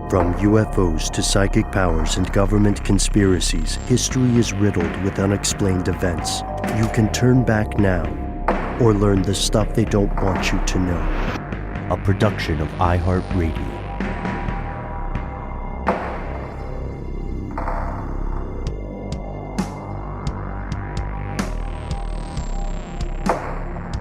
From UFOs to psychic powers and government conspiracies, history is riddled with unexplained events. You can turn back now or learn the stuff they don't want you to know. A production of iHeartRadio.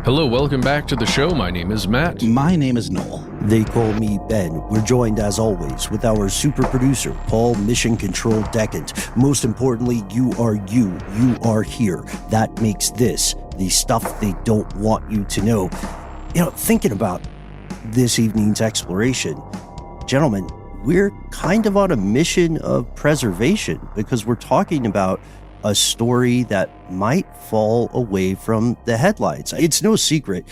Hello, welcome back to the show. My name is Matt. My name is Noel. They call me Ben. We're joined, as always, with our super producer, Paul Mission Control Decant. Most importantly, you are you. You are here. That makes this the stuff they don't want you to know. You know, thinking about this evening's exploration, gentlemen, we're kind of on a mission of preservation because we're talking about a story that might fall away from the headlines. It's no secret.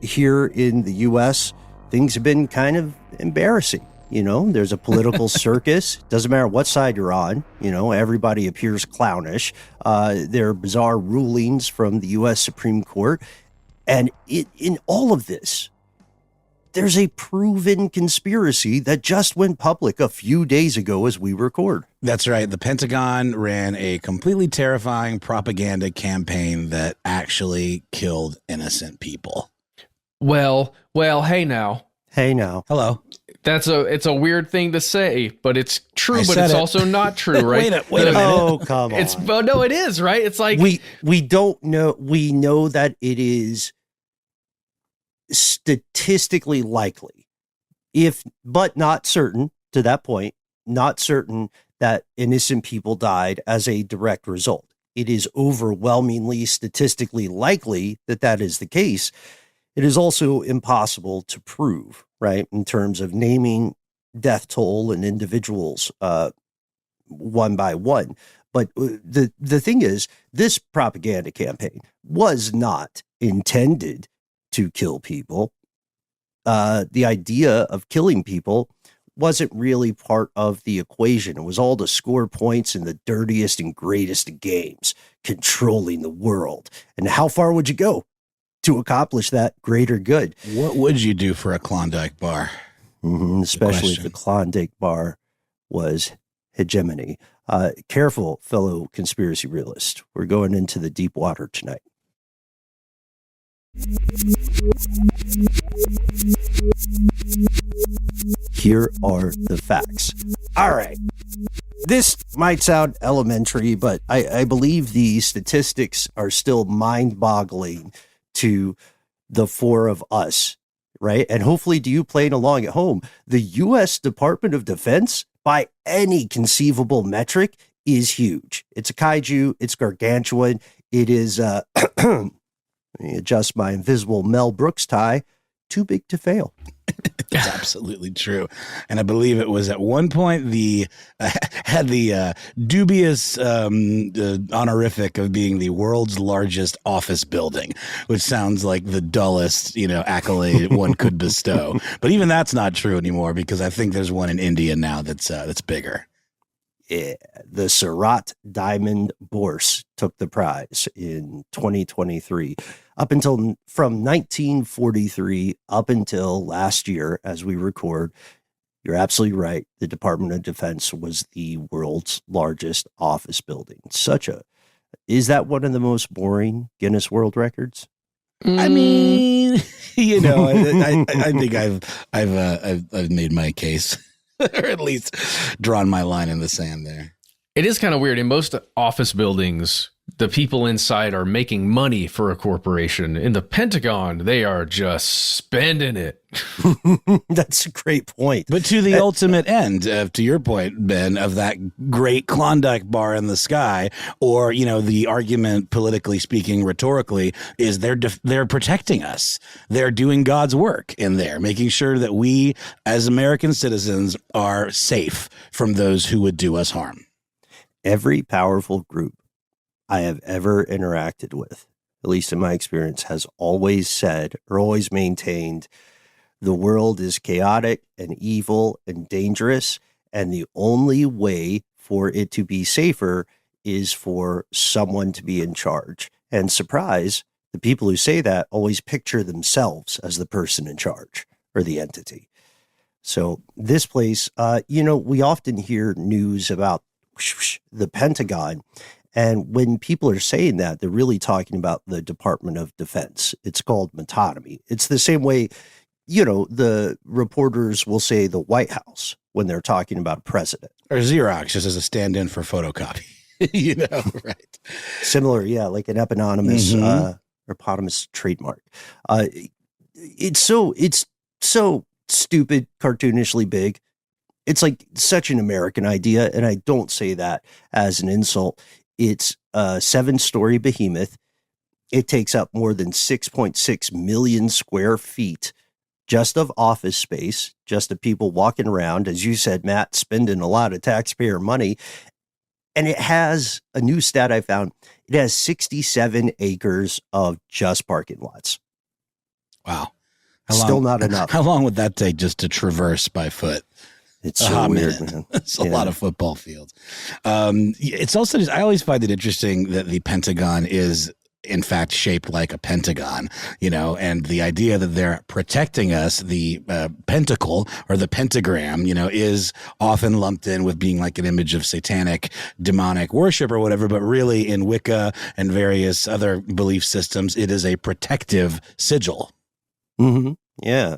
Here in the U.S., things have been kind of embarrassing. You know, there's a political circus. Doesn't matter what side you're on. You know, everybody appears clownish. There are bizarre rulings from the U.S. Supreme Court. And in all of this, there's a proven conspiracy that just went public a few days ago as we record. That's right. The Pentagon ran a completely terrifying propaganda campaign that actually killed innocent people. Well, hey now. Hey now. Hello. It's a weird thing to say, but it's true, but it's also not true, right? wait a minute. Oh, come on. Well, no, it is, right? It's like we don't know. We know that it is statistically likely, but not certain to that point, not certain that innocent people died as a direct result. It is overwhelmingly statistically likely that that is the case. It is also impossible to prove, right, in terms of naming death toll and individuals one by one. But the thing is, this propaganda campaign was not intended to kill people. The idea of killing people wasn't really part of the equation. It was all to score points in the dirtiest and greatest of games, controlling the world. And how far would you go to accomplish that greater good? What would you do for a Klondike bar? Especially if the Klondike bar was hegemony. Careful, fellow conspiracy realist. We're going into the deep water tonight. Here are the facts. All right. This might sound elementary, but I believe the statistics are still mind-boggling to the four of us, right? And hopefully to you playing along at home. The U.S. Department of Defense, by any conceivable metric, is huge. It's a kaiju. It's gargantuan. It is... Let me adjust my invisible Mel Brooks tie. Too big to fail. It's absolutely true. And I believe it was at one point had the dubious honorific of being the world's largest office building, which sounds like the dullest, accolade one could bestow. But even that's not true anymore because I think there's one in India now that's bigger. Yeah, the Surat Diamond Bourse took the prize in 2023. From 1943 up until last year, as we record, you're absolutely right. The Department of Defense was the world's largest office building. Is that one of the most boring Guinness World Records? I mean, I think I've made my case. Or at least drawn my line in the sand there. It is kind of weird. In most office buildings, the people inside are making money for a corporation. In the Pentagon, they are just spending it. That's a great point. But to the ultimate end, to your point, Ben, of that great Klondike bar in the sky, or, the argument, politically speaking, rhetorically, is they're protecting us. They're doing God's work in there, making sure that we, as American citizens, are safe from those who would do us harm. Every powerful group I have ever interacted with, at least in my experience, has always said or always maintained the world is chaotic and evil and dangerous, and the only way for it to be safer is for someone to be in charge. And surprise, the people who say that always picture themselves as the person in charge or the entity. So this place, we often hear news about the Pentagon. And when people are saying that, they're really talking about the Department of Defense. It's called metonymy. It's the same way, the reporters will say the White House when they're talking about a president. Or Xerox, just as a stand-in for photocopy. Right. Similar, yeah, like an eponymous, eponymous trademark. It's so stupid, cartoonishly big. It's like such an American idea, and I don't say that as an insult. It's a 7-story behemoth. It takes up more than 6.6 million square feet just of office space, just of people walking around, as you said, Matt, spending a lot of taxpayer money. And it has a new stat I found. It has 67 acres of just parking lots. Wow. Still not enough. How long would that take just to traverse by foot? It's so weird, man. It's a lot of football fields. It's also just, I always find it interesting that the Pentagon is in fact shaped like a pentagon, and the idea that they're protecting us, the pentacle or the pentagram, is often lumped in with being like an image of satanic, demonic worship or whatever. But really in Wicca and various other belief systems, it is a protective sigil. Mm-hmm. Yeah.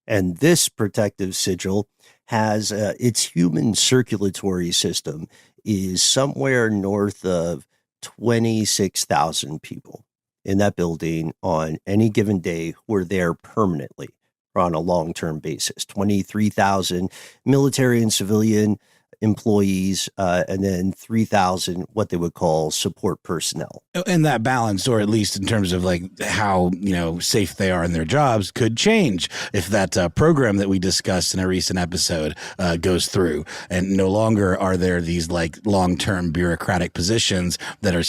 And this protective sigil has its human circulatory system is somewhere north of 26,000 people in that building on any given day who are there permanently or on a long-term basis. 23,000 military and civilian employees, and then 3,000 what they would call support personnel. And that balance, or at least in terms of like how, safe they are in their jobs, could change if that program that we discussed in a recent episode goes through. And no longer are there these like long-term bureaucratic positions that are,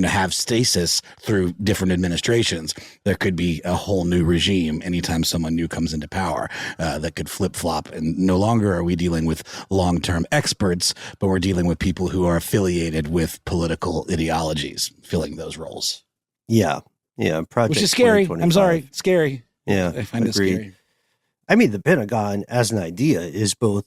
have stasis through different administrations. There could be a whole new regime anytime someone new comes into power that could flip-flop. And no longer are we dealing with long-term experts, but we're dealing with people who are affiliated with political ideologies filling those roles. Yeah. Project Which is scary. I'm sorry. Scary. Yeah. I find it scary. I mean, the Pentagon as an idea is both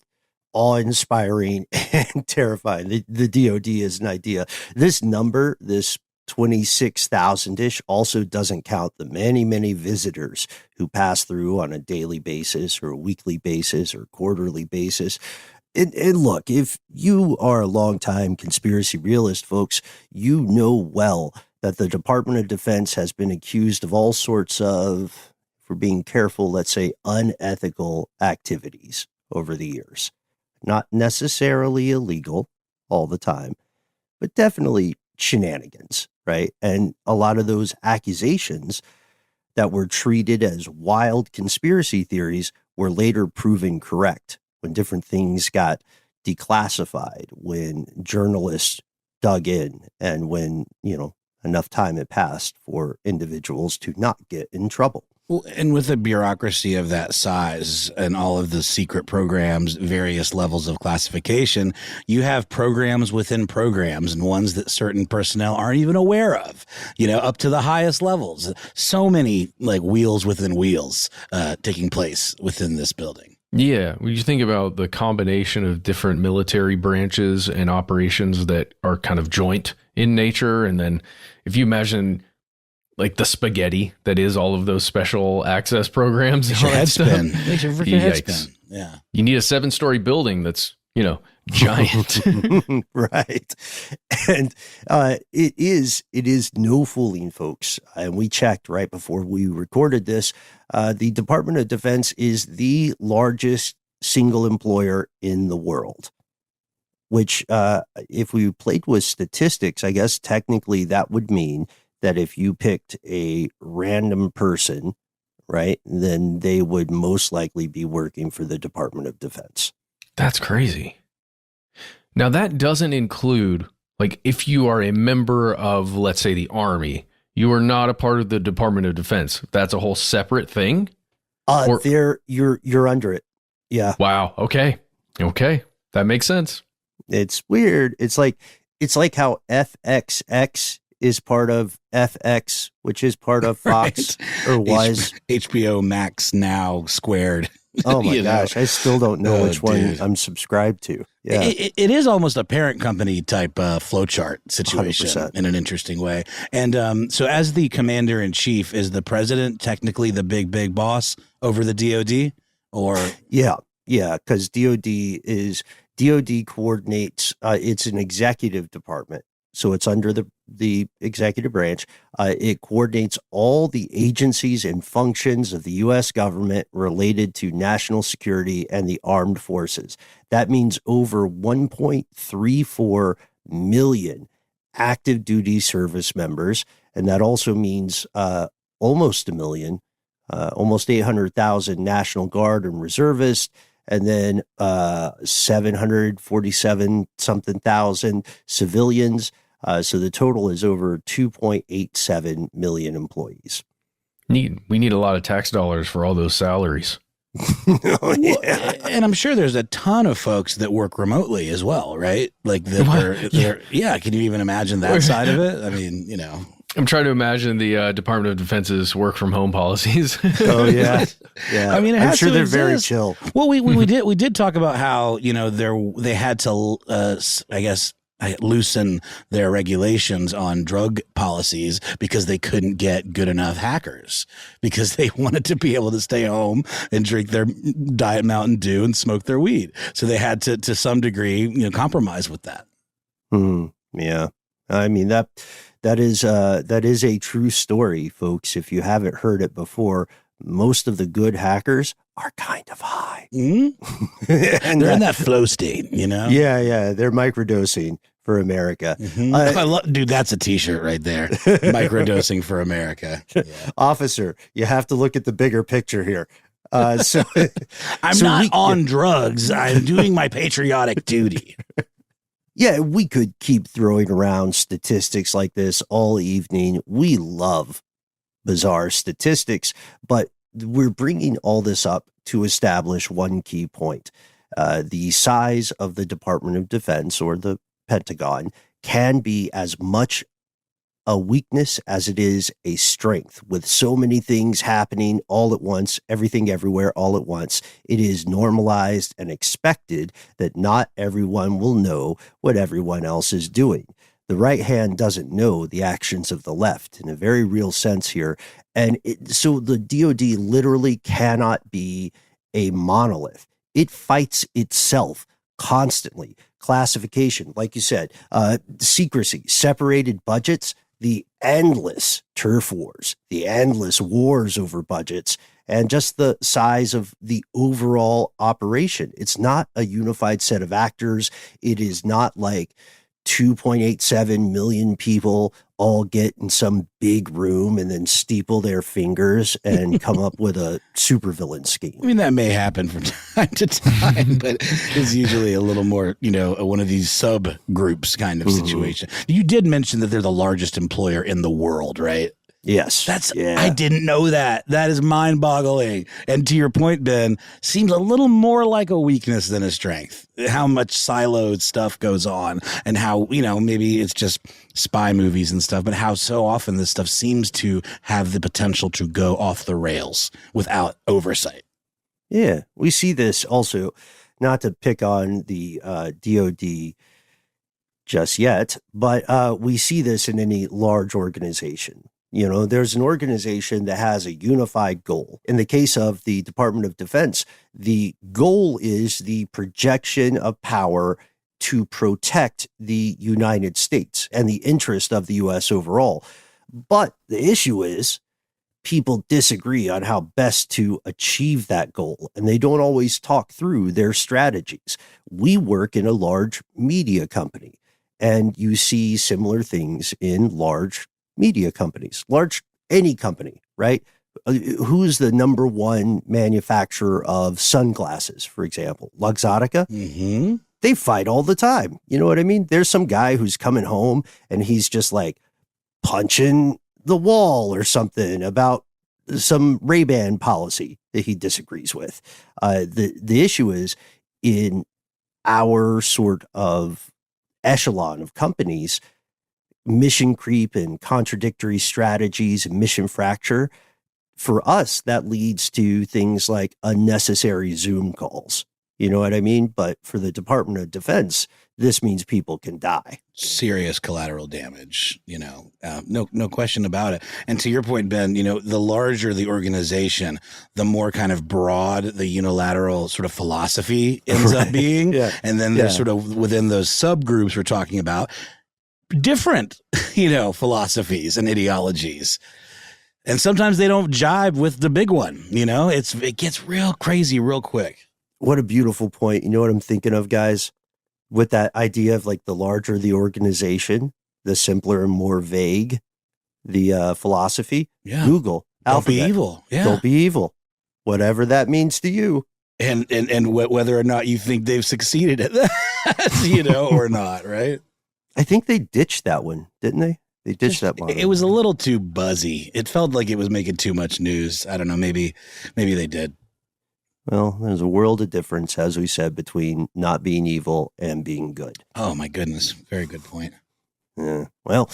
awe-inspiring and terrifying. The DOD is an idea. This number, this 26,000-ish, also doesn't count the many, many visitors who pass through on a daily basis or a weekly basis or quarterly basis. And look, if you are a longtime conspiracy realist, folks, you know well that the Department of Defense has been accused of all sorts of, for being careful, let's say, unethical activities over the years. Not necessarily illegal all the time, but definitely shenanigans, right? And a lot of those accusations that were treated as wild conspiracy theories were later proven correct when different things got declassified, when journalists dug in, and when, enough time had passed for individuals to not get in trouble. Well, and with a bureaucracy of that size and all of the secret programs, various levels of classification, you have programs within programs and ones that certain personnel aren't even aware of, up to the highest levels. So many like wheels within wheels taking place within this building. Yeah, when you think about the combination of different military branches and operations that are kind of joint in nature, and then if you imagine like the spaghetti that is all of those special access programs. Makes your head spin. Makes your freaking head spin. Yeah. You need a 7-story building that's, giant. Right. And it is no fooling, folks. And we checked right before we recorded this. The Department of Defense is the largest single employer in the world, which if we played with statistics, I guess technically that would mean that if you picked a random person, right, then they would most likely be working for the Department of Defense. That's crazy. Now, that doesn't include, like, if you are a member of, let's say, the Army, you are not a part of the Department of Defense. That's a whole separate thing? You're under it. Yeah. Wow. Okay. That makes sense. It's weird. It's like how FXX is part of FX, which is part of Fox, right. Or was HBO Max now squared. Oh my You know? gosh, I still don't know which one dude. I'm subscribed to. Yeah, It is almost a parent company type flowchart situation 100%. in an interesting way. And so as the commander in chief, is the president technically the big boss over the DOD? Or yeah, because DOD coordinates. It's an executive department, so it's under the executive branch. It coordinates all the agencies and functions of the U.S. government related to national security and the armed forces. That means over 1.34 million active duty service members, and that also means almost a million. Almost 800,000 National Guard and reservists, and then 747 something thousand civilians. So the total is over 2.87 million employees. We need a lot of tax dollars for all those salaries. Oh, yeah. and I'm sure there's a ton of folks that work remotely as well, right? Like they're can you even imagine that side of it? I mean, I'm trying to imagine the Department of Defense's work from home policies. Oh yeah, yeah. I mean, I'm sure they're very chill. Well, we did talk about how they had to I guess loosen their regulations on drug policies because they couldn't get good enough hackers, because they wanted to be able to stay home and drink their Diet Mountain Dew and smoke their weed. So they had to some degree compromise with that. Yeah, I mean that is a true story, folks. If you haven't heard it before, most of the good hackers are kind of high. Mm-hmm. And they're in that flow state, Yeah, they're microdosing for America. Mm-hmm. I love, dude, that's a t-shirt right there. Microdosing for America. Yeah. Officer, you have to look at the bigger picture here. I'm not on drugs. I'm doing my patriotic duty. Yeah, we could keep throwing around statistics like this all evening. We love bizarre statistics, but we're bringing all this up to establish one key point. The size of the Department of Defense, or the Pentagon, can be as much a weakness as it is a strength. With so many things happening all at once, everything everywhere all at once, it is normalized and expected that not everyone will know what everyone else is doing. The right hand doesn't know the actions of the left in a very real sense here. And so the DOD literally cannot be a monolith. It fights itself constantly. Classification, like you said, secrecy, separated budgets, the endless turf wars, the endless wars over budgets, and just the size of the overall operation. It's not a unified set of actors. It is not like 2.87 million people all get in some big room and then steeple their fingers and come up with a supervillain scheme. I mean, that may happen from time to time, but it's usually a little more, one of these subgroups kind of situation. You did mention that they're the largest employer in the world, right? Yes. I didn't know that. That is mind-boggling. And to your point, Ben, seems a little more like a weakness than a strength. How much siloed stuff goes on, and how, maybe it's just spy movies and stuff, but how so often this stuff seems to have the potential to go off the rails without oversight. Yeah, we see this also, not to pick on the DOD just yet, but we see this in any large organization. There's an organization that has a unified goal. In the case of the Department of Defense, the goal is the projection of power to protect the United States and the interest of the U.S. overall. But the issue is people disagree on how best to achieve that goal, and they don't always talk through their strategies. We work in a large media company, and you see similar things in large media companies, any company, right? Who's the number one manufacturer of sunglasses, for example? Luxottica? Mm-hmm. They fight all the time. You know what I mean? There's some guy who's coming home and he's just like punching the wall or something about some Ray-Ban policy that he disagrees with. The issue is, in our sort of echelon of companies, mission creep and contradictory strategies and mission fracture For us, that leads to things like unnecessary Zoom calls. You know what I mean? But for the Department of Defense, this means people can die. Serious collateral damage, no question about it. And to your point, Ben, the larger the organization, the more kind of broad the unilateral sort of philosophy ends up being. Yeah. And then there's sort of within those subgroups we're talking about different, philosophies and ideologies. And sometimes they don't jibe with the big one, it gets real crazy real quick. What a beautiful point. You know what I'm thinking of, guys? With that idea of like the larger the organization, the simpler and more vague the philosophy. Yeah. Google. Don't be evil. Yeah. Don't be evil. Whatever that means to you. And whether or not you think they've succeeded at that, or not, right? I think they ditched that one, didn't they? They ditched that one. It was a little too buzzy. It felt like it was making too much news. I don't know. Maybe they did. Well, there's a world of difference, as we said, between not being evil and being good. Oh, my goodness. Very good point. Yeah. Well,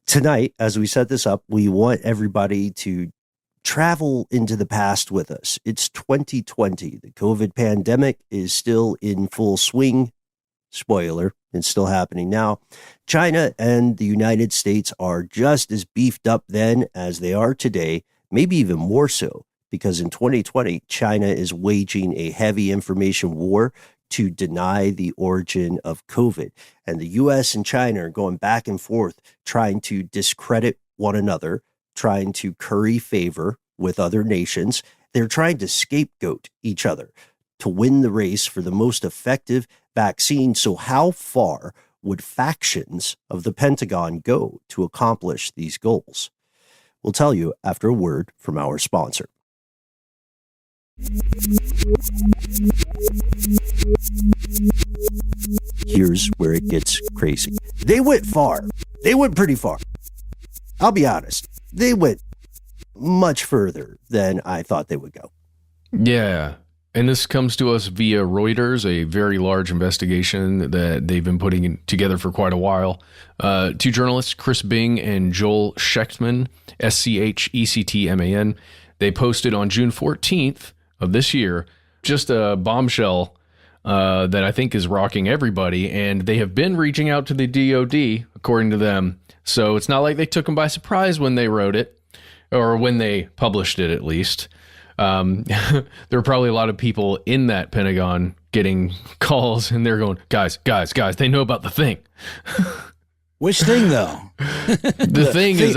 tonight, as we set this up, we want everybody to travel into the past with us. It's 2020. The COVID pandemic is still in full swing. Spoiler, it's still happening now. China and the United States are just as beefed up then as they are today, maybe even more so. Because in 2020, China is waging a heavy information war to deny the origin of COVID. And the U.S. and China are going back and forth, trying to discredit one another, trying to curry favor with other nations. They're trying to scapegoat each other to win the race for the most effective vaccine. So how far would factions of the Pentagon go to accomplish these goals? We'll tell you after a word from our sponsor. Here's where it gets crazy. They went far. They went pretty far. I'll be honest. They went much further than I thought they would go. Yeah. And this comes to us via Reuters, a very large investigation that they've been putting together for quite a while. Two journalists, Chris Bing and Joel Schechtman, Schechtman, they posted on June 14th of this year, just a bombshell that I think is rocking everybody. And they have been reaching out to the DOD, according to them. So it's not like they took them by surprise when they wrote it, or when they published it, at least. There were probably a lot of people in that Pentagon getting calls, and they're going, guys, they know about the thing. Which thing, though? The thing is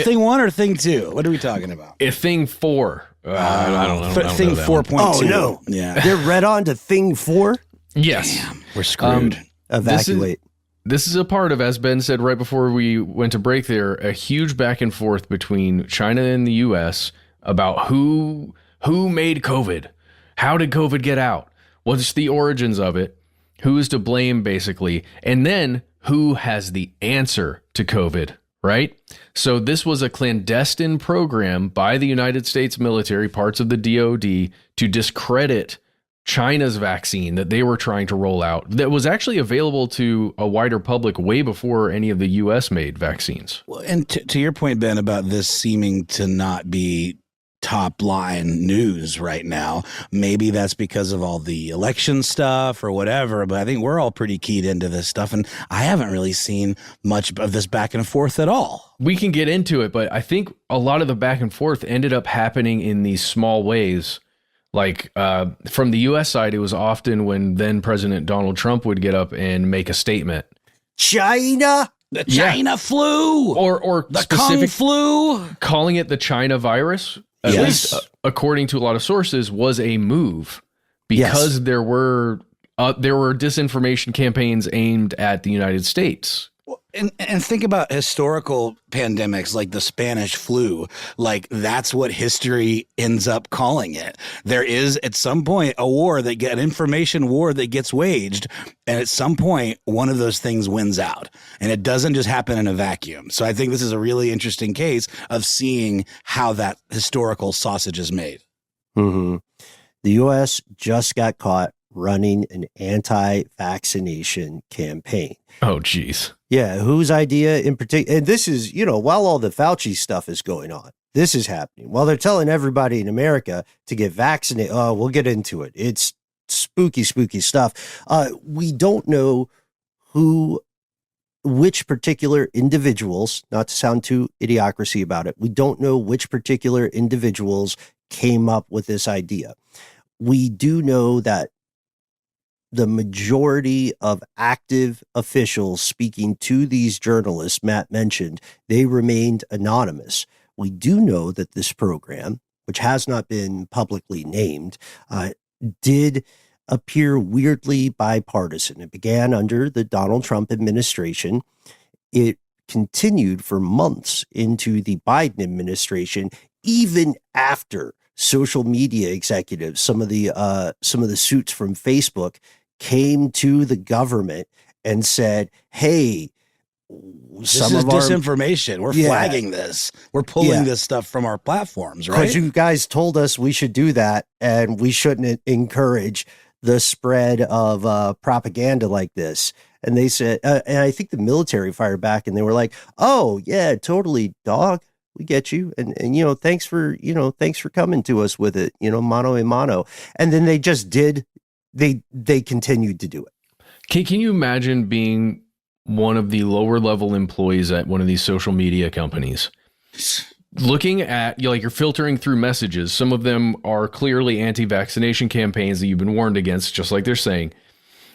thing one or thing two? What are we talking about? Thing four. I don't know. Thing 4.2. Oh, no. Yeah. They're read on to thing 4? Yes. Damn, we're screwed. Evacuate. This is a part of, as Ben said right before we went to break there, a huge back and forth between China and the U.S. about who made COVID. How did COVID get out? What's the origins of it? Who is to blame, basically? And then who has the answer to COVID, right? So this was a clandestine program by the United States military, parts of the DOD, to discredit China's vaccine that they were trying to roll out that was actually available to a wider public way before any of the U.S. made vaccines. Well, and to your point, Ben, about this seeming to not be top line news right now, maybe that's because of all the election stuff or whatever, but I think we're all pretty keyed into this stuff, and I haven't really seen much of this back and forth at all. We can get into it, but I think a lot of the back and forth ended up happening in these small ways. Like from the U.S. side, it was often when then President Donald Trump would get up and make a statement. China? The China flu? Or the Kung flu? Calling it the China virus, at least according to a lot of sources, was a move because there were disinformation campaigns aimed at the United States. And think about historical pandemics like the Spanish flu. Like, that's what history ends up calling it. There is at some point an information war that gets waged. And at some point, one of those things wins out. And it doesn't just happen in a vacuum. So I think this is a really interesting case of seeing how that historical sausage is made. Mm-hmm. The U.S. just got caught running an anti-vaccination campaign. Oh, geez. Yeah, whose idea in particular? And this is, while all the Fauci stuff is going on, this is happening. While they're telling everybody in America to get vaccinated. Oh, we'll get into it. It's spooky, spooky stuff. We don't know which particular individuals, not to sound too idiocracy about it, we don't know which particular individuals came up with this idea. We do know that the majority of active officials speaking to these journalists Matt mentioned, they remained anonymous. We do know that this program, which has not been publicly named, did appear weirdly bipartisan. It began under the Donald Trump administration. It continued for months into the Biden administration, even after social media executives, some of the suits from Facebook, came to the government and said, hey, this is disinformation. We're flagging this. We're pulling this stuff from our platforms, right? Because you guys told us we should do that, and we shouldn't encourage the spread of propaganda like this. And they said, and I think the military fired back, and they were like, "Oh yeah, totally, dog. We get you, and thanks for coming to us with it, mano a mano." And then they just did. They continued to do it. Can you imagine being one of the lower level employees at one of these social media companies, looking at, you're filtering through messages. Some of them are clearly anti-vaccination campaigns that you've been warned against, just like they're saying.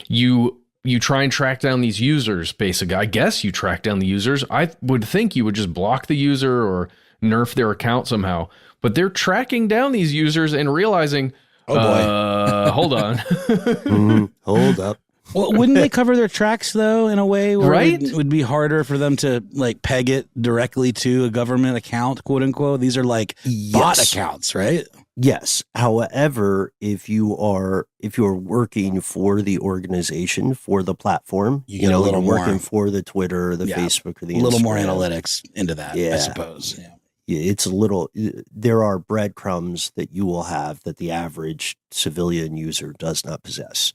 You try and track down these users, basically. I guess you track down the users. I would think you would just block the user or nerf their account somehow. But they're tracking down these users and realizing, oh boy, hold on. Hold up. Well, wouldn't they cover their tracks, though, in a way where it would be harder for them to peg it directly to a government account, quote unquote? These are bot accounts, right? Yes. However, if you're working for the organization, for the platform, you get a little more working for the Twitter or the Facebook or the Instagram, a little more analytics into that, I suppose. Yeah. It's there are breadcrumbs that you will have that the average civilian user does not possess.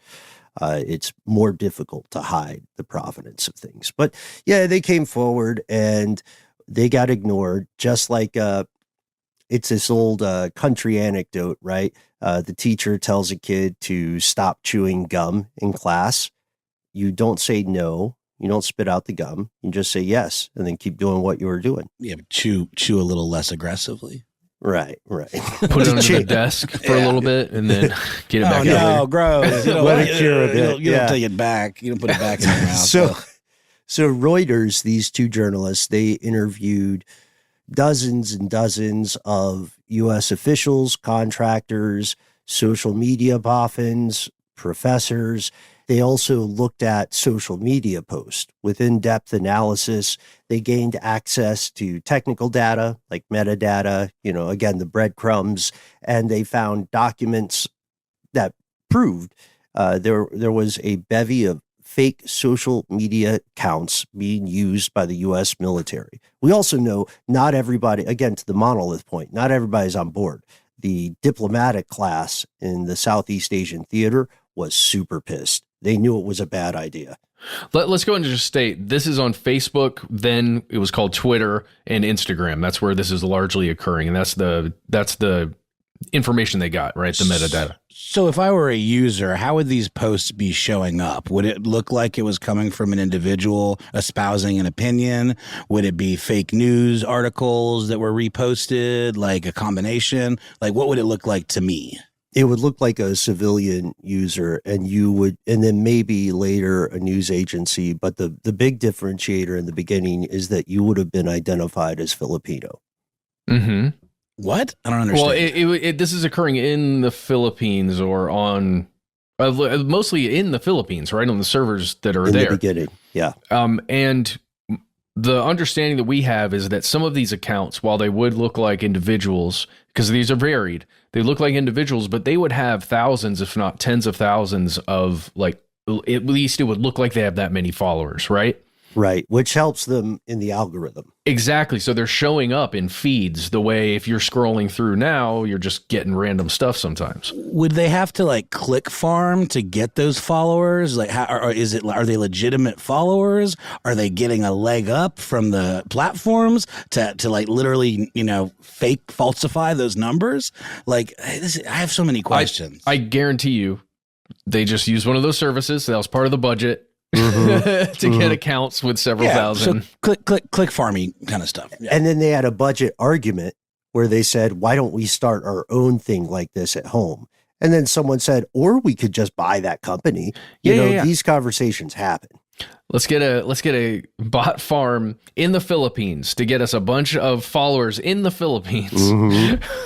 It's more difficult to hide the provenance of things. But yeah, they came forward and they got ignored, just like it's this old country anecdote, right? The teacher tells a kid to stop chewing gum in class. You don't say no. You don't spit out the gum. You just say yes, and then keep doing what you were doing. Yeah, but chew a little less aggressively. Right. Put it under the desk for a little bit, and then get it back out. No, gross. Let it cure a bit. You don't take it back. You don't put it back in your mouth. So Reuters, these two journalists, they interviewed dozens and dozens of U.S. officials, contractors, social media boffins, professors. They also looked at social media posts with in-depth analysis. They gained access to technical data like metadata, again, the breadcrumbs, and they found documents that proved there was a bevy of fake social media accounts being used by the U.S. military. We also know not everybody, again, to the monolith point, not everybody's on board. The diplomatic class in the Southeast Asian theater was super pissed. They knew it was a bad idea. Let's go into just state this is on Facebook. Then it was called Twitter and Instagram. That's where this is largely occurring. And that's the information they got, right? The metadata. So if I were a user, how would these posts be showing up? Would it look like it was coming from an individual espousing an opinion? Would it be fake news articles that were reposted, like a combination? What would it look like to me? It would look like a civilian user, and then maybe later a news agency. But the big differentiator in the beginning is that you would have been identified as Filipino. Mm-hmm. What? I don't understand. Well, this is occurring in the Philippines or on mostly in the Philippines, right? On the servers that are there. In the beginning, yeah. And the understanding that we have is that some of these accounts, while they would look like individuals, because these are varied, they look like individuals, but they would have thousands, if not tens of thousands of at least it would look like they have that many followers, right? Right, which helps them in the algorithm. Exactly. So they're showing up in feeds the way if you're scrolling through now, you're just getting random stuff sometimes. Would they have to like click farm to get those followers? Like, how, or is it? Are they legitimate followers? Are they getting a leg up from the platforms to like literally, fake falsify those numbers? Like, I have so many questions. I guarantee you, they just use one of those services that was part of the budget. To get accounts with several thousand. So click farming kind of stuff. Yeah. And then they had a budget argument where they said, why don't we start our own thing like this at home? And then someone said, or we could just buy that company. These conversations happen. Let's get a bot farm in the Philippines to get us a bunch of followers in the Philippines.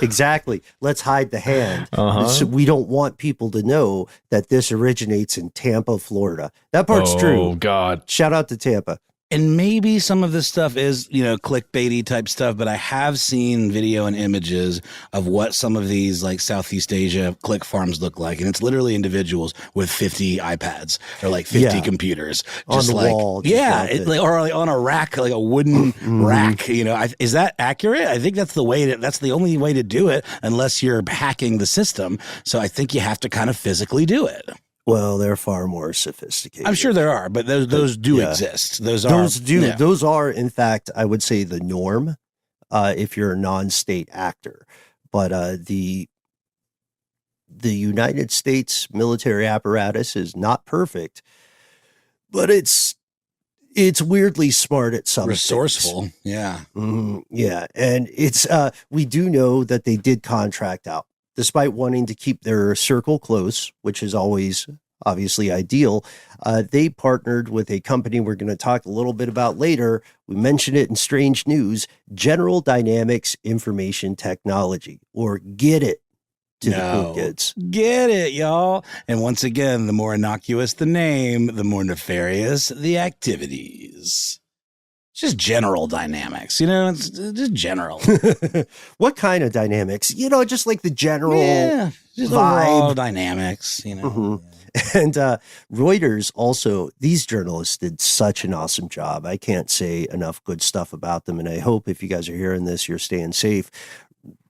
Exactly. Let's hide the hand. So we don't want people to know that this originates in Tampa, Florida. That part's true. Oh, God. Shout out to Tampa. And maybe some of this stuff is, clickbaity type stuff, but I have seen video and images of what some of these like Southeast Asia click farms look like. And it's literally individuals with 50 iPads or like 50 computers. Just on the wall. Or like on a rack, like a wooden rack. Is that accurate? I think that's that's the only way to do it unless you're hacking the system. So I think you have to kind of physically do it. Well, they're far more sophisticated. I'm sure there are, but those do exist. Those are, in fact, I would say the norm if you're a non-state actor. But the United States military apparatus is not perfect, but it's weirdly smart at some resourceful. things. Yeah. Yeah. And it's we do know that they did contract out. Despite wanting to keep their circle close, which is always obviously ideal, they partnered with a company we're going to talk a little bit about later. We mentioned it in Strange News, General Dynamics Information Technology, or GET IT to the cool kids. Get it, y'all. And once again, the more innocuous the name, the more nefarious the activities. It's just general dynamics, it's just general. What kind of dynamics? Just like the general just vibe. Overall dynamics, And Reuters also, these journalists did such an awesome job. I can't say enough good stuff about them. And I hope if you guys are hearing this, you're staying safe.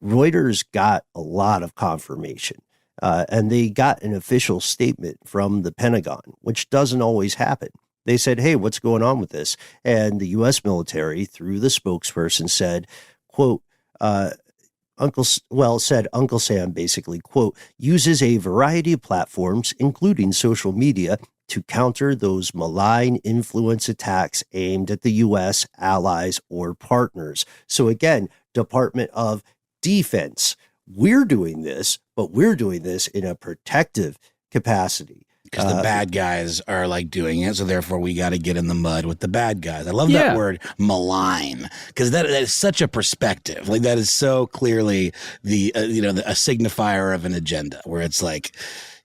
Reuters got a lot of confirmation. And they got an official statement from the Pentagon, which doesn't always happen. They said, hey, what's going on with this? And the U.S. military, through the spokesperson, said, quote, Uncle Sam basically, quote, uses a variety of platforms, including social media, to counter those malign influence attacks aimed at the U.S., allies, or partners. So again, Department of Defense, we're doing this, but we're doing this in a protective capacity. Because the bad guys are like doing it, so therefore we got to get in the mud with the bad guys. I love that word, malign, because that is such a perspective. Like that is so clearly a signifier of an agenda, where it's like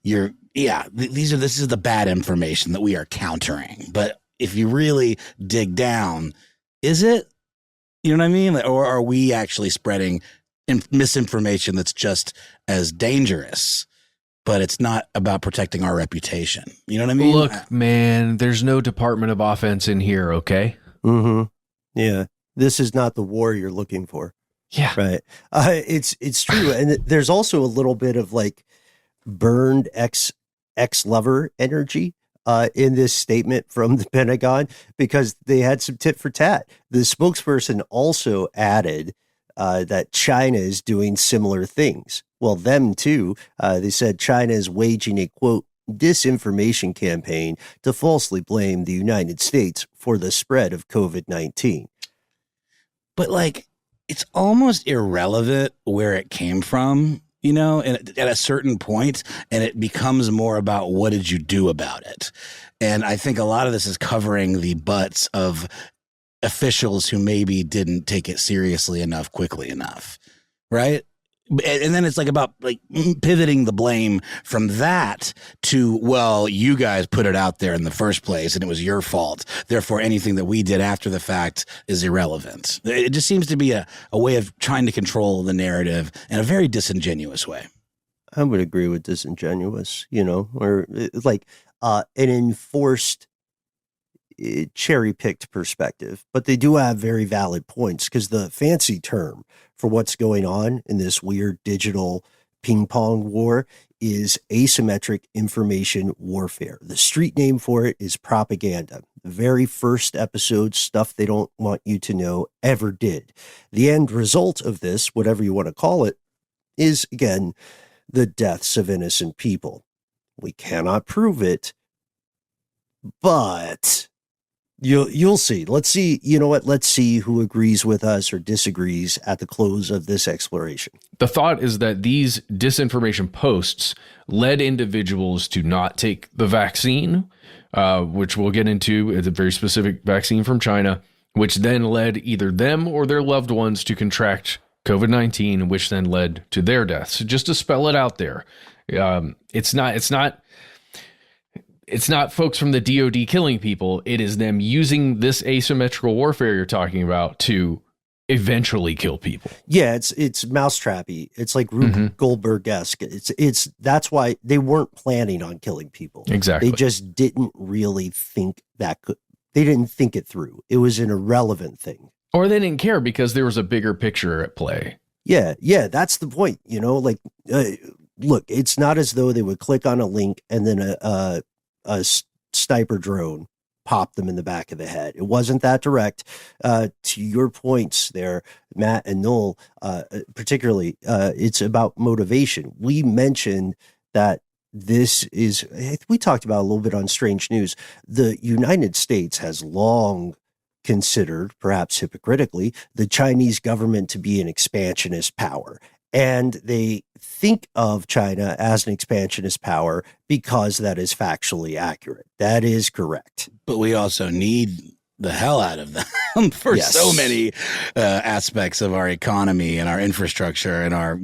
this is the bad information that we are countering. But if you really dig down, is it? You know what I mean? Or are we actually spreading misinformation that's just as dangerous? But it's not about protecting our reputation. You know what I mean? Look, man, there's no Department of Offense in here, okay? Yeah. This is not the war you're looking for. Yeah. Right. It's true. And there's also a little bit of like burned ex-lover energy in this statement from the Pentagon, because they had some tit for tat. The spokesperson also added that China is doing similar things. Well, them too. They said China is waging a, quote, disinformation campaign to falsely blame the United States for the spread of COVID-19. But like, it's almost irrelevant where it came from, and at a certain point, and it becomes more about what did you do about it? And I think a lot of this is covering the butts of officials who maybe didn't take it seriously enough, quickly enough, right? And then it's like about like pivoting the blame from that to, well, you guys put it out there in the first place and it was your fault. Therefore, anything that we did after the fact is irrelevant. It just seems to be a way of trying to control the narrative in a very disingenuous way. I would agree with disingenuous, or like an enforced, cherry-picked perspective, but they do have very valid points, because the fancy term for what's going on in this weird digital ping pong war is asymmetric information warfare. The street name for it is propaganda. The very first episode, Stuff They Don't Want You to Know, ever did. The end result of this, whatever you want to call it, is, again, the deaths of innocent people. We cannot prove it, but you'll see. Let's see. You know what? Let's see who agrees with us or disagrees at the close of this exploration. The thought is that these disinformation posts led individuals to not take the vaccine, which we'll get into. It's a very specific vaccine from China, which then led either them or their loved ones to contract COVID-19, which then led to their deaths. So just to spell it out there, it's not folks from the DoD killing people. It is them using this asymmetrical warfare you're talking about to eventually kill people. Yeah, it's mousetrappy. It's like Rube Goldberg-esque. That's why they weren't planning on killing people. Exactly. They just didn't really think they didn't think it through. It was an irrelevant thing. Or they didn't care because there was a bigger picture at play. Yeah, that's the point. Look, it's not as though they would click on a link and then a sniper drone popped them in the back of the head. It wasn't that direct. To your points there, Matt and Noel, particularly, it's about motivation. We mentioned that we talked about a little bit on Strange News. The United States has long considered, perhaps hypocritically, the Chinese government to be an expansionist power. And they think of China as an expansionist power because that is factually accurate. That is correct. But we also need the hell out of them for so many aspects of our economy and our infrastructure and our,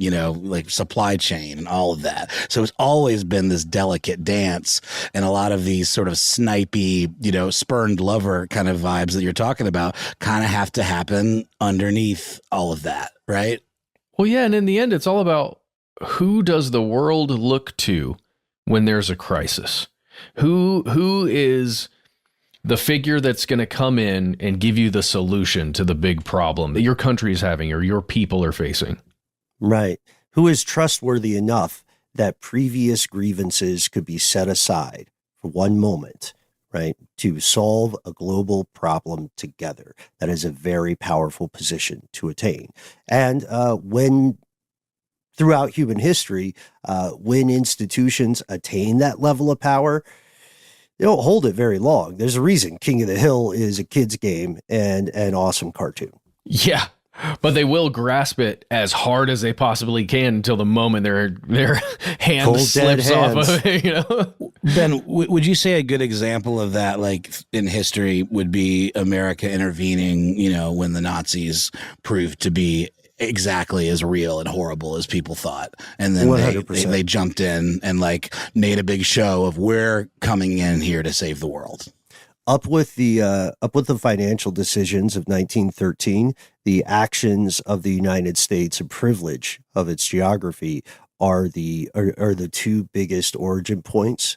supply chain and all of that. So it's always been this delicate dance, and a lot of these sort of snipey, spurned lover kind of vibes that you're talking about kind of have to happen underneath all of that, right? Well, yeah, and in the end, it's all about who does the world look to when there's a crisis? Who is the figure that's going to come in and give you the solution to the big problem that your country is having or your people are facing? Right. Who is trustworthy enough that previous grievances could be set aside for one moment, right, to solve a global problem together? That is a very powerful position to attain. And when throughout human history, when institutions attain that level of power, they don't hold it very long. There's a reason King of the Hill is a kid's game and an awesome cartoon. Yeah, but they will grasp it as hard as they possibly can until the moment their hand Cold, slips off of it. Ben, would you say a good example of that, like in history, would be America intervening, when the Nazis proved to be exactly as real and horrible as people thought, and then they jumped in and made a big show of we're coming in here to save the world. Up with the financial decisions of 1913, the actions of the United States and privilege of its geography are the two biggest origin points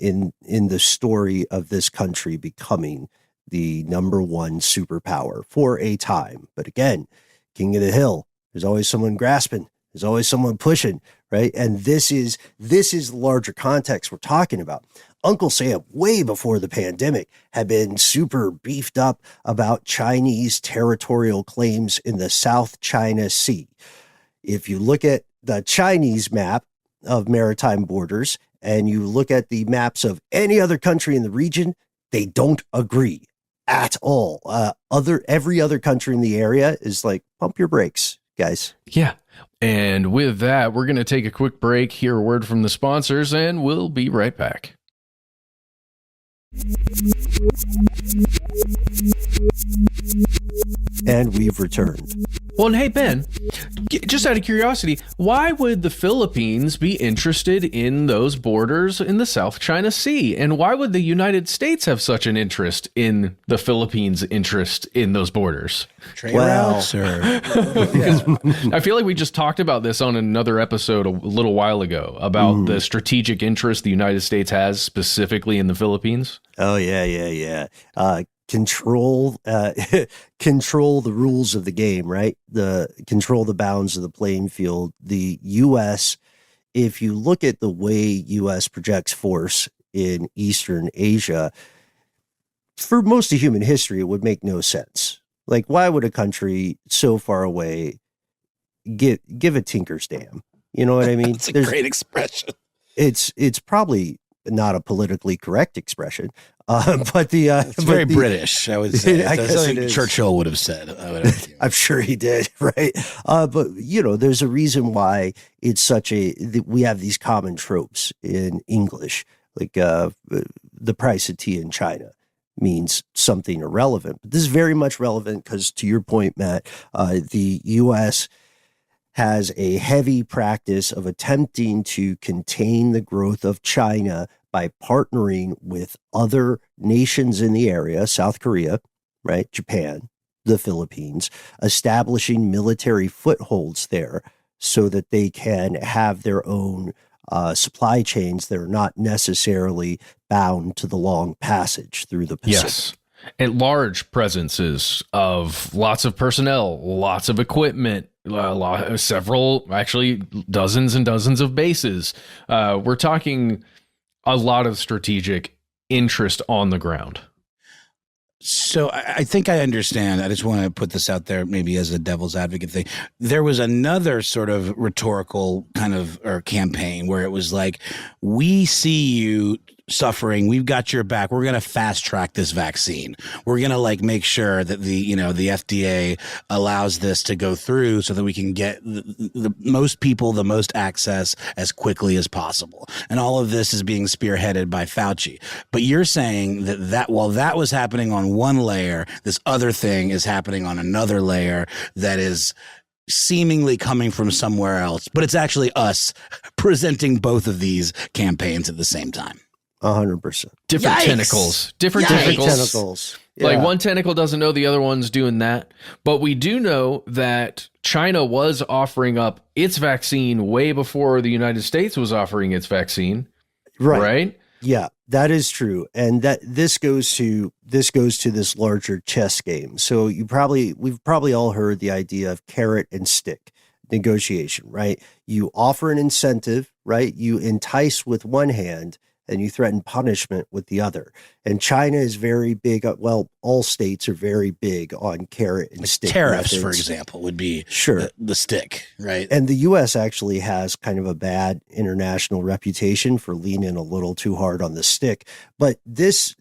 in the story of this country becoming the number one superpower for a time. But again, King of the Hill, there's always someone grasping, there's always someone pushing, right? And this is the larger context we're talking about. Uncle Sam, way before the pandemic, had been super beefed up about Chinese territorial claims in the South China Sea. If you look at the Chinese map of maritime borders and you look at the maps of any other country in the region, they don't agree at all. Every other country in the area is like, pump your brakes, guys. Yeah. And with that, we're going to take a quick break, hear a word from the sponsors, and we'll be right back. And we've returned. Well, and hey, Ben, just out of curiosity, why would the Philippines be interested in those borders in the South China Sea? And why would the United States have such an interest in the Philippines' interest in those borders? Trade routes or... Because I feel like we just talked about this on another episode a little while ago about the strategic interest the United States has specifically in the Philippines. Oh, yeah. Control control the rules of the game, right? Control the bounds of the playing field. The U.S., if you look at the way U.S. projects force in Eastern Asia, for most of human history, it would make no sense. Like, why would a country so far away give a tinker's damn? You know what I mean? It's a great expression. It's probably not a politically correct expression. But it's very British, I would say. I guess something Churchill would have said. I'm sure he did, right? But there's a reason why it's we have these common tropes in English, like the price of tea in China means something irrelevant. But this is very much relevant because, to your point, Matt, the U.S. has a heavy practice of attempting to contain the growth of China by partnering with other nations in the area, South Korea, right, Japan, the Philippines, establishing military footholds there so that they can have their own supply chains that are not necessarily bound to the long passage through the Pacific. Yes. And large presences of lots of personnel, lots of equipment, several, actually dozens and dozens of bases. We're talking a lot of strategic interest on the ground. So I think I understand. I just want to put this out there, maybe as a devil's advocate thing. There was another sort of rhetorical kind of or campaign where it was like, we see you suffering. We've got your back. We're going to fast track this vaccine. We're going to make sure that the FDA allows this to go through so that we can get the most people, the most access as quickly as possible. And all of this is being spearheaded by Fauci. But you're saying that while that was happening on one layer, this other thing is happening on another layer that is seemingly coming from somewhere else, but it's actually us presenting both of these campaigns at the same time. 100%. Different tentacles. Different tentacles. Yeah. Like one tentacle doesn't know the other one's doing that. But we do know that China was offering up its vaccine way before the United States was offering its vaccine. Right? Yeah, that is true. And that this goes to this larger chess game. So we've probably all heard the idea of carrot and stick negotiation, right? You offer an incentive, right? You entice with one hand and you threaten punishment with the other. And China is very big. Well, all states are very big on carrot and stick. Tariffs, methods. For example, would be sure the stick, right? And the U.S. actually has kind of a bad international reputation for leaning a little too hard on the stick. But these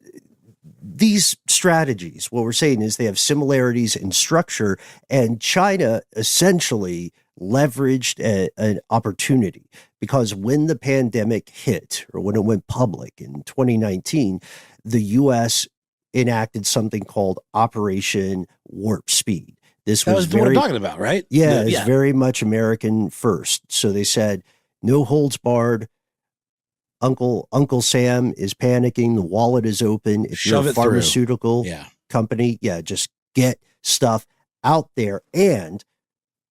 strategies, what we're saying is they have similarities in structure, and China essentially leveraged an opportunity, because when the pandemic hit, or when it went public in 2019, the U.S. enacted something called Operation Warp Speed. This was what we're talking about, right? Yeah, it's very much American first. So they said, no holds barred. Uncle Sam is panicking. The wallet is open. If you're a pharmaceutical company, just get stuff out there. And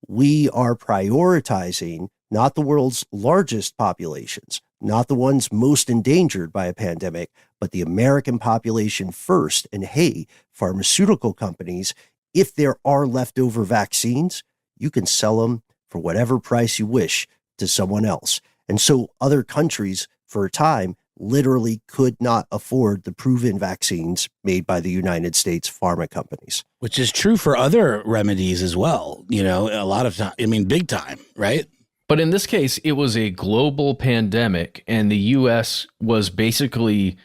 we are prioritizing not the world's largest populations, not the ones most endangered by a pandemic, but the American population first. And hey, pharmaceutical companies, if there are leftover vaccines, you can sell them for whatever price you wish to someone else. And so other countries, for a time, literally could not afford the proven vaccines made by the United States pharma companies. Which is true for other remedies as well. A lot of time, big time, right? But in this case, it was a global pandemic, and the U.S. was basically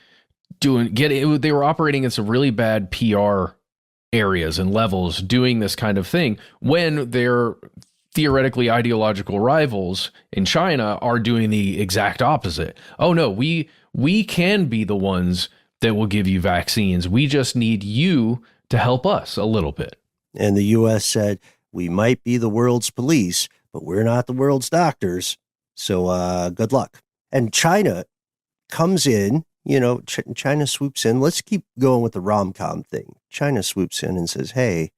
they were operating in some really bad PR areas and levels doing this kind of thing when their theoretically ideological rivals in China are doing the exact opposite. Oh no, we can be the ones that will give you vaccines. We just need you to help us a little bit. And the U.S. said, We might be the world's police, but we're not the world's doctors. So good luck. And China comes in, China swoops in. Let's keep going with the rom-com thing. China swoops in and says, hey,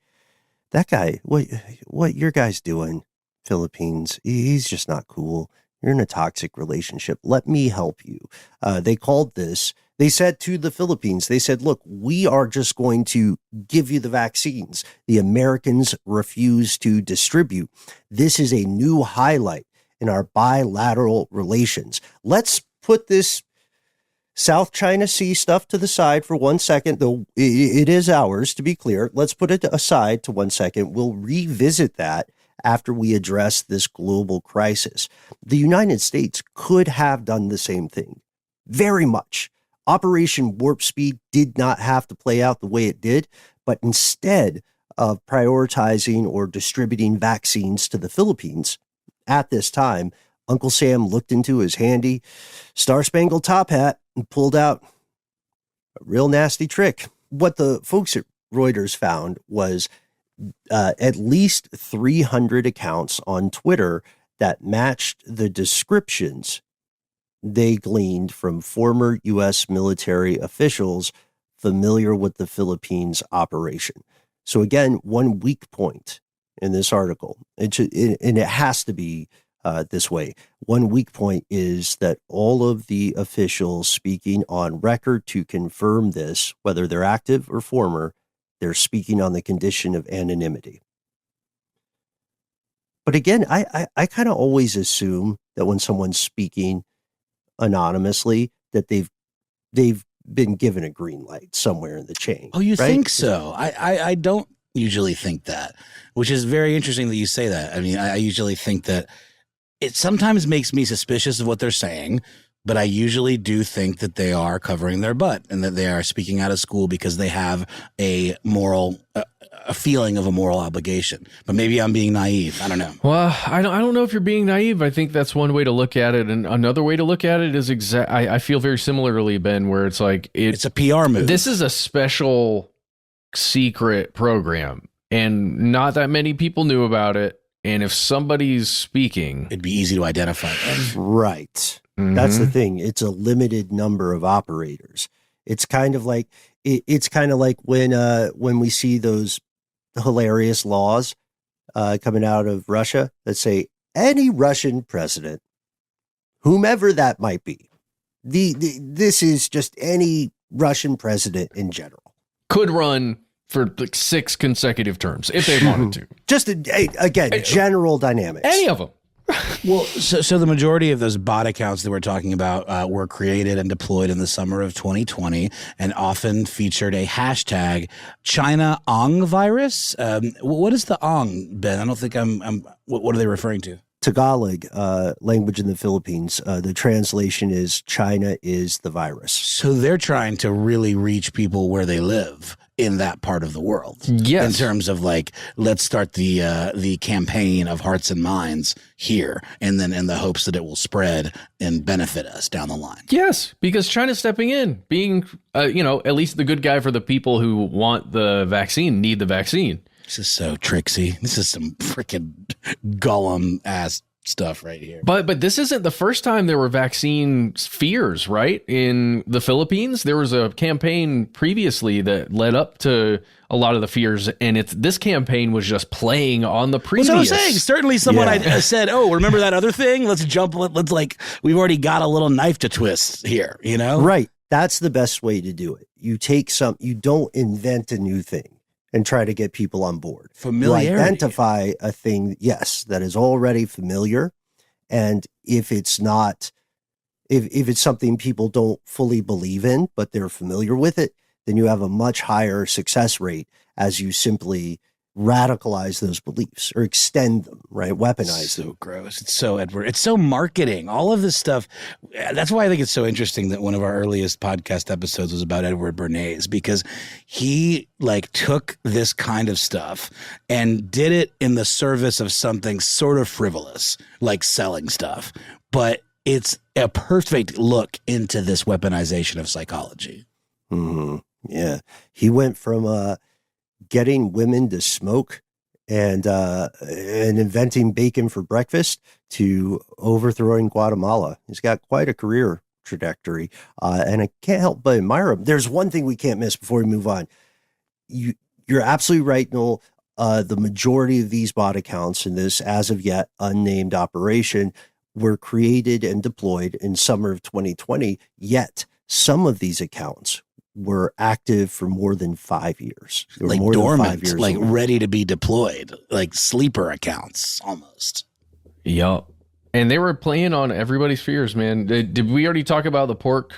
that guy, what your guy's doing, Philippines, he's just not cool. You're in a toxic relationship. Let me help you. They said to the Philippines, they said, look, we are just going to give you the vaccines. The Americans refuse to distribute. This is a new highlight in our bilateral relations. Let's put this South China Sea stuff to the side for 1 second, though it is ours, to be clear. Let's put it aside to 1 second. We'll revisit that after we address this global crisis. The United States could have done the same thing, very much. Operation Warp Speed did not have to play out the way it did, but instead of prioritizing or distributing vaccines to the Philippines at this time, Uncle Sam looked into his handy Star-Spangled Top Hat and pulled out a real nasty trick. What the folks at Reuters found was at least 300 accounts on Twitter that matched the descriptions they gleaned from former U.S. military officials familiar with the Philippines operation. So again, one weak point in this article, and it has to be this way. One weak point is that all of the officials speaking on record to confirm this, whether they're active or former, they're speaking on the condition of anonymity. But again, I kind of always assume that when someone's speaking anonymously, that they've been given a green light somewhere in the chain. Oh, you right? think so? I don't usually think that, which is very interesting that you say that. I mean, I usually think that it sometimes makes me suspicious of what they're saying, but I usually do think that they are covering their butt and that they are speaking out of school because they have a moral, a feeling of a moral obligation. But maybe I'm being naive. I don't know. Well, I don't know if you're being naive. I think that's one way to look at it. And another way to look at it is I feel very similarly, Ben, where it's like, it's a PR move. This is a special secret program and not that many people knew about it. And if somebody's speaking, it'd be easy to identify them. Right. Mm-hmm. That's the thing. It's a limited number of operators. It's kind of like when we see those hilarious laws coming out of Russia that say any Russian president, whomever that might be, this is just any Russian president in general, could run for like 6 consecutive terms if they wanted to. Just again, general dynamics. Any of them. Well, so the majority of those bot accounts that we're talking about were created and deployed in the summer of 2020 and often featured a hashtag China Ong virus. What is the Ong, Ben? I don't think what are they referring to? Tagalog language in the Philippines. The translation is China is the virus. So they're trying to really reach people where they live in that part of the world. Yes. In terms of like, let's start the campaign of hearts and minds here, and then in the hopes that it will spread and benefit us down the line. Yes, because China's stepping in, being, at least the good guy for the people who want the vaccine, need the vaccine. This is so tricksy. This is some freaking Gollum ass stuff right here. But this isn't the first time there were vaccine fears, right? In the Philippines, there was a campaign previously that led up to a lot of the fears, and this campaign was just playing on the previous. That's what I'm saying. Certainly someone I said, oh, remember that other thing? Let's jump. Let's we've already got a little knife to twist here, Right. That's the best way to do it. You don't invent a new thing and try to get people on board. Familiarity. You identify a thing, yes, that is already familiar. And if it's not, if it's something people don't fully believe in, but they're familiar with it, then you have a much higher success rate as you simply radicalize those beliefs or extend them, right? Weaponize them. So gross. It's so Edward. It's so marketing. All of this stuff. That's why I think it's so interesting that one of our earliest podcast episodes was about Edward Bernays, because he took this kind of stuff and did it in the service of something sort of frivolous, like selling stuff. But it's a perfect look into this weaponization of psychology. Mm-hmm. Yeah. He went from getting women to smoke and inventing bacon for breakfast to overthrowing Guatemala. He's got quite a career trajectory, and I can't help but admire him. There's one thing we can't miss before we move on. You're absolutely right, Noel. The majority of these bot accounts in this as of yet unnamed operation were created and deployed in summer of 2020, yet some of these accounts were active for more than 5 years. They were like more dormant, than 5 years like old. ready to be deployed, like sleeper accounts almost. Yup. And they were playing on everybody's fears, man. Did we already talk about the pork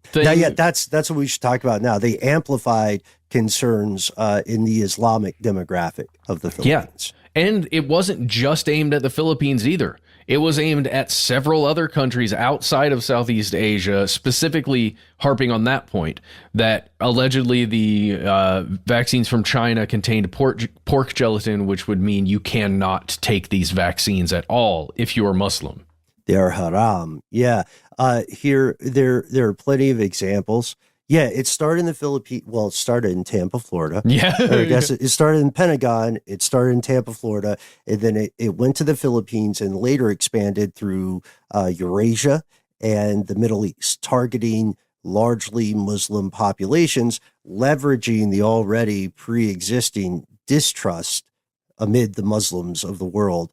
thing? Now, yeah, that's what we should talk about now. They amplified concerns in the Islamic demographic of the Philippines. Yeah. And it wasn't just aimed at the Philippines either. It was aimed at several other countries outside of Southeast Asia, specifically harping on that point, that allegedly the vaccines from China contained pork gelatin, which would mean you cannot take these vaccines at all if you are Muslim. They are haram. Yeah. Here, there are plenty of examples. Yeah, it started in the Philippines. Well, it started in Tampa, Florida. Yeah. I guess it started in Pentagon. It started in Tampa, Florida. And then it went to the Philippines and later expanded through Eurasia and the Middle East, targeting largely Muslim populations, leveraging the already pre-existing distrust amid the Muslims of the world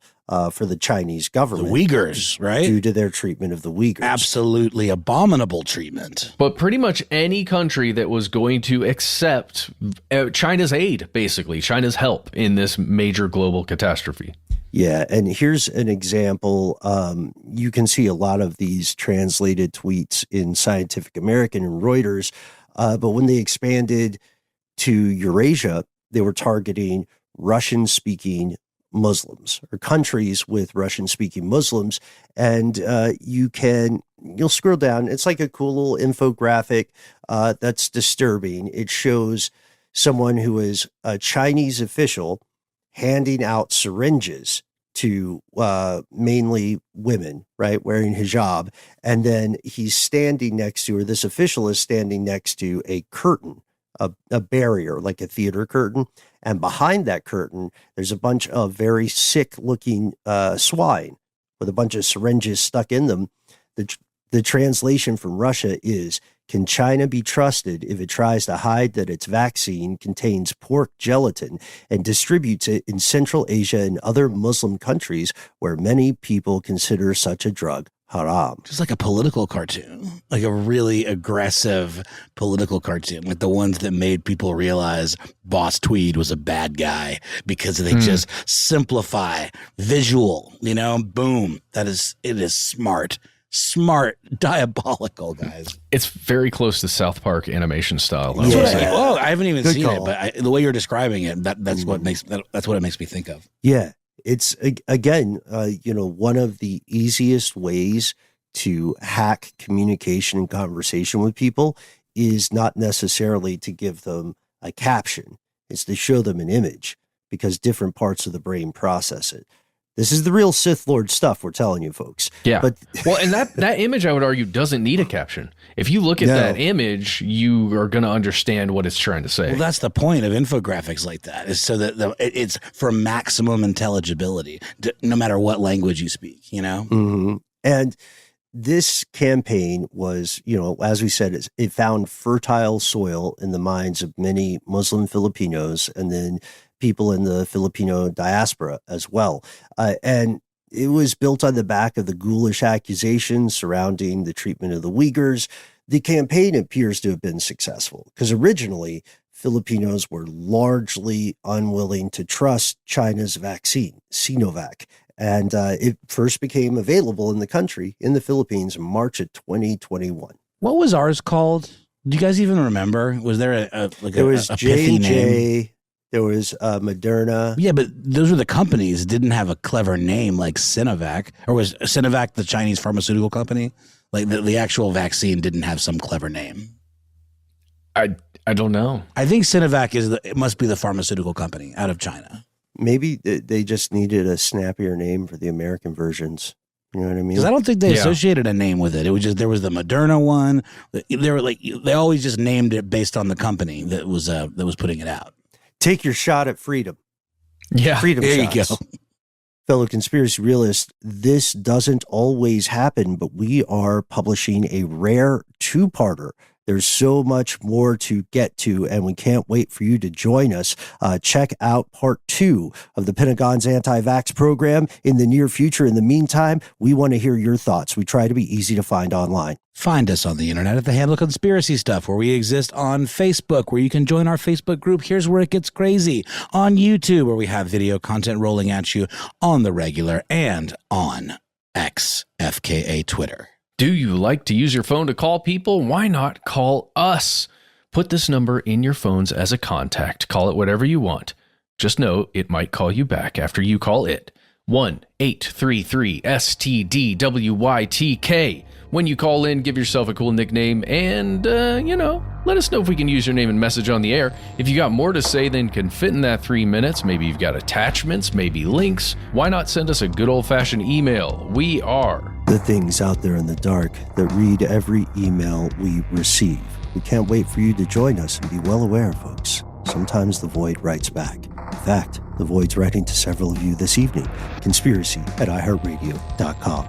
for the Chinese government. The Uyghurs, right? Due to their treatment of the Uyghurs. Absolutely abominable treatment. But pretty much any country that was going to accept China's aid, basically, China's help in this major global catastrophe. Yeah, and here's an example. You can see a lot of these translated tweets in Scientific American and Reuters, but when they expanded to Eurasia, they were targeting Russian-speaking Muslims or countries with Russian-speaking Muslims. And you'll scroll down. It's like a cool little infographic that's disturbing. It shows someone who is a Chinese official handing out syringes to mainly women, right, wearing hijab. And then he's standing next to, or this official is standing next to a curtain, a barrier, like a theater curtain. And behind that curtain, there's a bunch of very sick-looking swine with a bunch of syringes stuck in them. The translation from Russia is, can China be trusted if it tries to hide that its vaccine contains pork gelatin and distributes it in Central Asia and other Muslim countries where many people consider such a drug haram? Just like a political cartoon, like a really aggressive political cartoon, like the ones that made people realize Boss Tweed was a bad guy because they just simplify visual, boom. It is smart, diabolical, guys. It's very close to South Park animation style. Yeah. I haven't even seen call. it, but the way you're describing it, that's what it makes me think of. Yeah. It's, again, one of the easiest ways to hack communication and conversation with people is not necessarily to give them a caption. It's to show them an image because different parts of the brain process it. This is the real Sith Lord stuff we're telling you, folks. Yeah. But well, and that image, I would argue, doesn't need a caption. If you look at that image, you are going to understand what it's trying to say. Well, that's the point of infographics like that, is so that it's for maximum intelligibility, no matter what language you speak, Mm-hmm. And this campaign was, as we said, it found fertile soil in the minds of many Muslim Filipinos and then people in the Filipino diaspora as well. And it was built on the back of the ghoulish accusations surrounding the treatment of the Uyghurs. The campaign appears to have been successful because originally Filipinos were largely unwilling to trust China's vaccine, Sinovac. And it first became available in the country, in the Philippines, in March of 2021. What was ours called? Do you guys even remember? Was there There was a pithy name? J&J, there was Moderna. Yeah, but those were the companies that didn't have a clever name like Sinovac. Or was Sinovac the Chinese pharmaceutical company? Like the actual vaccine didn't have some clever name. I don't know. I think Sinovac it must be the pharmaceutical company out of China. Maybe they just needed a snappier name for the American versions. You know what I mean? Because I don't think they associated a name with it. It was just, there was the Moderna one. They always just named it based on the company that was putting it out. Take your shot at freedom. Yeah. Freedom There shots. you go. Fellow conspiracy realists, this doesn't always happen, but we are publishing a rare two-parter. There's so much more to get to, and we can't wait for you to join us. Check out part 2 of the Pentagon's Anti-Vax program in the near future. In the meantime, we want to hear your thoughts. We try to be easy to find online. Find us on the internet at the handle Conspiracy Stuff, where we exist on Facebook, where you can join our Facebook group. Here's where it gets crazy. On YouTube, where we have video content rolling at you on the regular, and on X, FKA Twitter. Do you like to use your phone to call people? Why not call us? Put this number in your phones as a contact. Call it whatever you want. Just know it might call you back after you call it. 1-833-STDWYTK. When you call in, give yourself a cool nickname and, let us know if we can use your name and message on the air. If you got more to say than can fit in that 3 minutes, maybe you've got attachments, maybe links, why not send us a good old-fashioned email? We are The things out there in the dark that read every email we receive. We can't wait for you to join us, and be well aware, folks. Sometimes the Void writes back. In fact, the Void's writing to several of you this evening. Conspiracy@iHeartRadio.com.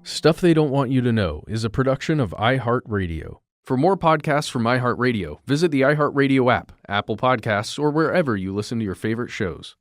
Stuff They Don't Want You to Know is a production of iHeartRadio. For more podcasts from iHeartRadio, visit the iHeartRadio app, Apple Podcasts, or wherever you listen to your favorite shows.